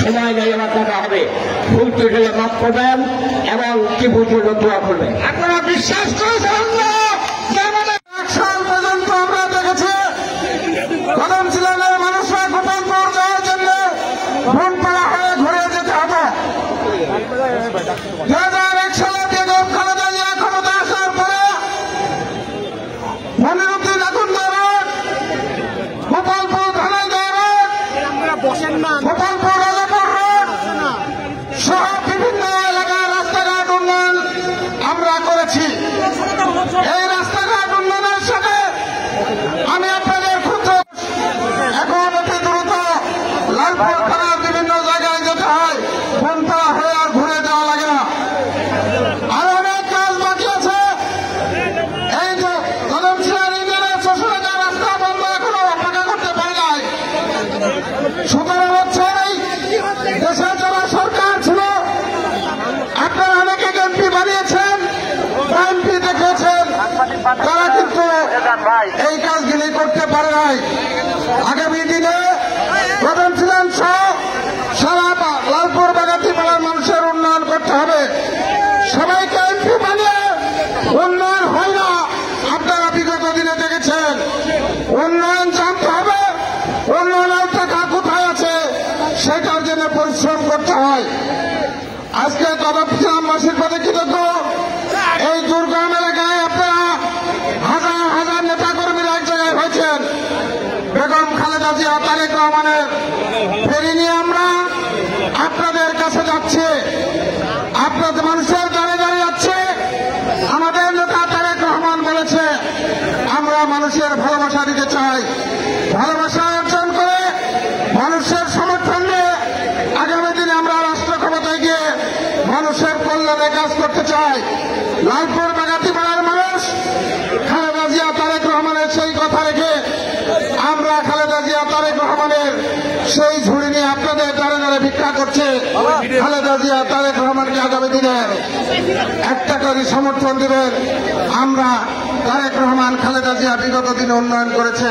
সময় নেই, আমার কথা হবে। ভুল ত্রুটি মাফ করবেন এবং কি ভুল ত্রুটি দোয়া করবেন। আপনারা বিশ্বাস করেছেন না যে আমাদের 1 সাল পর্যন্ত আমরা দেখেছি কদম ছিলেনের মানুষরা গোপালপুর যাওয়ার জন্য ভোটপাড়া হয়ে ঘুরে যেতে হতো। 2001 সালে বেগম খালেদা জিয়া ক্ষমতা আসার পরে মনিরুদ্দিন আকুন্দার গোপালপুর ধানাইদার গোপালপুর রাজাপুর রোড সহ বিভিন্ন এলাকার রাস্তাঘাট উন্নয়ন আমরা করেছি। এই রাস্তাঘাট উন্নয়নের সাথে আমি আপনাদের ক্ষুদ্র এখন অতি দ্রুত লালপুর থানার বিভিন্ন জায়গায় যেতে হয়, ফোনটা হয়ে আর ঘুরে যাওয়া লাগে না। আরো অনেক কাজ বাকি আছে। এই যে কদম ছিলেন ইঞ্জিনের শ্বশুরের রাস্তা বন্ধ এখনো অপেক্ষা করতে পারে নাই। 17 বছর এই দেশের যারা সরকার ছিল আপনারা অনেকে এমপি বানিয়েছেন, এমপি দেখেছেন, তারা কিন্তু এই কাজগুলি করতে পারে নাই। আগামী দিনে কদম ছিলেন সহ সারা লালপুর বাগাতিপাড়ার মানুষের উন্নয়ন করতে হবে। সবাইকে এমপি বানিয়ে উন্নয়ন হয় না, আপনারা বিগত দিনে দেখেছেন। উন্নয়ন জানতে হবে, উন্নয়নের টাকা কোথায় আছে সেটার জন্য পরিশ্রম করতে হয়। আজকে কদমবাসীর প্রতি কৃতজ্ঞ। এই দুর্গম এলাকায় আপনারা হাজার হাজার নেতা কর্মীরা এক জায়গায় হয়েছেন। বেগম খালেদা জিয়া তারেক রহমানের ফেরি নিয়ে আমরা আপনাদের কাছে যাচ্ছি, আপনাদের মানুষের দাঁড়িয়ে দাঁড়িয়ে যাচ্ছে। আমাদের নেতা তারেক রহমান বলেছে আমরা মানুষের ভালোবাসা দিতে চাই, ভালোবাসা অর্জন করে মানুষের সমর্থন নিয়ে আগামী দিনে আমরা রাষ্ট্র ক্ষমতায় গিয়ে মানুষের কল্যাণে কাজ করতে চাই। লালপুর বাগাতিপাড়ার মানুষ খালেদা জিয়া তারেক রহমানের সেই কথা রেখে আমরা খালেদা জিয়া তারেক রহমানের সেই ঝুড়ি নিয়ে আপনাদের দাঁড়ে দাঁড়ে ভিক্ষা করছে। খালেদা জিয়া তারেক রহমানকে আগামী দিনে একটা করে সমর্থন দেবেন। আমরা তারেক রহমান খালেদা জিয়া বিগত দিনে উন্নয়ন করেছে।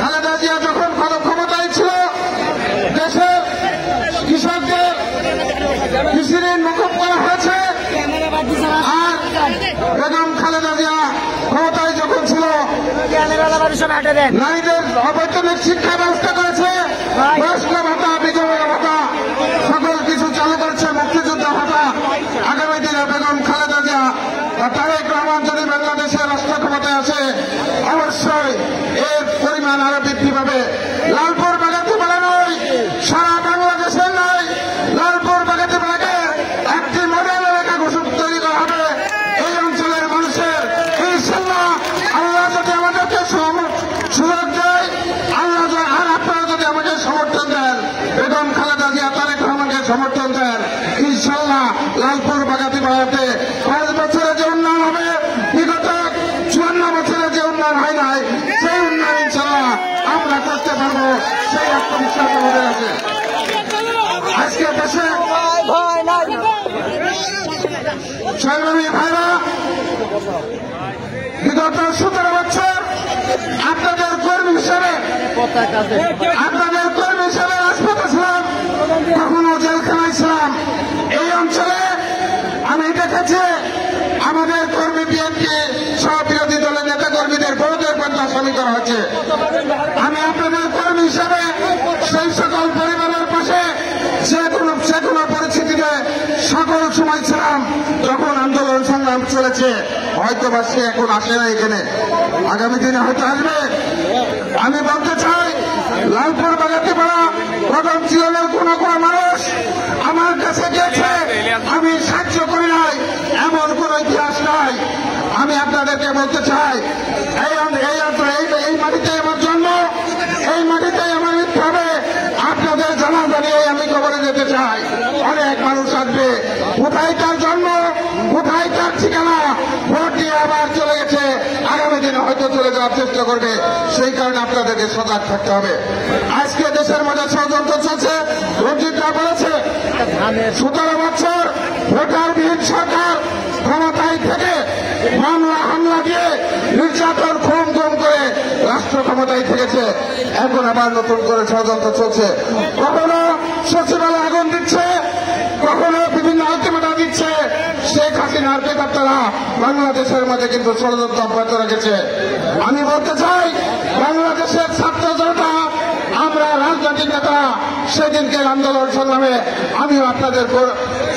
খালেদা জিয়া যখন ক্ষমতায় ছিল দেশের কৃষকদের কৃষি ঋণ মকুব করা হয়েছে। আর বেগম খালেদা জিয়া ক্ষমতায় যখন ছিল নারীদের অবৈতনিক শিক্ষা ব্যবস্থা করেছে, বয়স্ক ভাতা, বিধবা ভাতা সকল কিছু চালু করেছে, মুক্তিযোদ্ধা ভাতা। আগামী দিনে বেগম খালেদা জিয়া তারেক রহমান যদি বাংলাদেশের রাষ্ট্র ক্ষমতায় আসে অবশ্যই এর পরিমাণ আরো বৃদ্ধি পাবে। লালপুর বাগাতিপাড়া নয়, সারা বাংলাদেশের নয়, লালপুর বাগাতিপাড়াকে একটি মডেল এলাকা ঘোষণা তৈরি করা হবে এই অঞ্চলের মানুষের। ইনশাআল্লাহ আল্লাহ যদি আমাদেরকে সুযোগ দেয়, আল্লাহ আর আপনারা যদি আমাকে সমর্থন দেন, বেগম খালেদা জিয়া তারেক রহমানকে সমর্থন দেন, ইনশাআল্লাহ লালপুর বাগাতিপাড়াতে 5 বছরে যে উন্নয়ন হবে, বিগত 54 বছরে যে উন্নয়ন হয় নাই সেই উন্নয়ন ইনশাআল্লাহ আমরা করতে পারবো, সেই আত্মবিশ্বাস আমাদের আছে। আজকে দেশে সংগ্রামী ভাইরা বিগত 17 বছর আপনাদের কর্মী হিসেবে রাজপথে ছিলাম, কখনো জেলখানায় ছিলাম। এই অঞ্চলে আমি দেখেছি আমাদের কর্মী বিএনপি সহ বিরোধী দলের নেতা কর্মীদের বহুদের পর্যন্ত আসামি করা হচ্ছে। আমি আপনাদের কর্মী হিসেবে সেই সকল পরিবারের পাশে যে কোনো পরিস্থিতিতে সকল সময় ছিলাম যখন আন্দোলন সংগ্রাম চলেছে। হয়তো বা সে এখন আসে না এখানে, আগামী দিনে হয়তো আসবে। আমি বলতে চাই লালপুর বাগাতিপাড়া কদম ছিলেনের কোন মানুষ আমার কাছে গিয়েছে আমি সাহায্য করি নাই এমন কোন ইতিহাস নাই। আমি আপনাদেরকে বলতে চাই এই মাটিতে আমার জন্ম, এই মাটিতে আমার মৃত্যু হবে। আপনাদের জানাজা নিয়ে আমি কবরে যেতে চাই। অনেক মানুষ আসবে, কোথায় তার জন্ম, কোথায় তার ঠিকানা, ভোট দিয়ে আবার চলে গেছে, আগামী দিনে হয়তো চলে যাওয়ার চেষ্টা করবে। সেই কারণে আপনাদেরকে সজাগ থাকতে হবে। আজকে দেশের মধ্যে ষড়যন্ত্র চলছে। রঞ্জিতরা বলেছে 17 বছর ভোটারবিহীন সরকার ক্ষমতায় থেকে মামলা হামলা দিয়ে নির্যাতন খুন গুম করে রাষ্ট্র ক্ষমতায় থেকেছে। এখন আবার নতুন করে ষড়যন্ত্র চলছে। কখনো সচিবালয়ে আগুন দিচ্ছে, কখনো বিভিন্ন আলটিমেটাম দিচ্ছে। শেখ হাসিনার প্রেতাত্মারা বাংলাদেশের মধ্যে কিন্তু ষড়যন্ত্র অব্যাহত রেখেছে। আমি বলতে চাই, বাংলাদেশের ছাত্র জনতা, আমরা রাজনৈতিক নেতা সেদিনকে আন্দোলন সংগ্রামে আমিও আপনাদের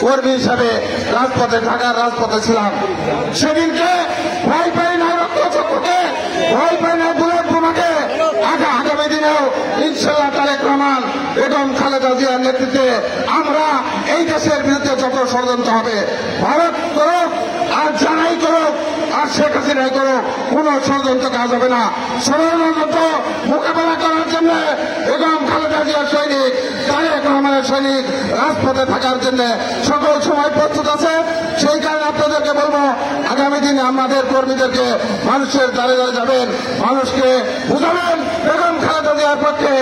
কর্মী হিসাবে রাজপথে, ঢাকার রাজপথে ছিলাম। সেদিনকে ভয় পাই না রক্তচক্ষুকে, ভয় পাই না বুলেট বোমাকে। আগামী দিনেও ইনশাল্লাহ তারেক রহমান বেগম খালেদা জিয়ার নেতৃত্বে আমরা এই দেশের বিরুদ্ধে যত ষড়যন্ত্র হবে, ভারত করুক আর যারাই করুক আর শেখ হাসিনাই করুক, কোন ষড়যন্ত্র কাজ হবে না। ষড়যন্ত্র মোকাবেলা করার জন্য বেগম খালেদা জিয়ার সৈনিক, তারেক রহমানের সৈনিক রাজপথে থাকার জন্য সকল সময় প্রস্তুত আছে। সেই কারণে আপনাদেরকে বলবো, আগামী দিনে আমাদের কর্মীদেরকে মানুষের দ্বারে দ্বারে যাবেন, মানুষকে বুঝাবেন বেগম খালেদা জিয়ার পক্ষে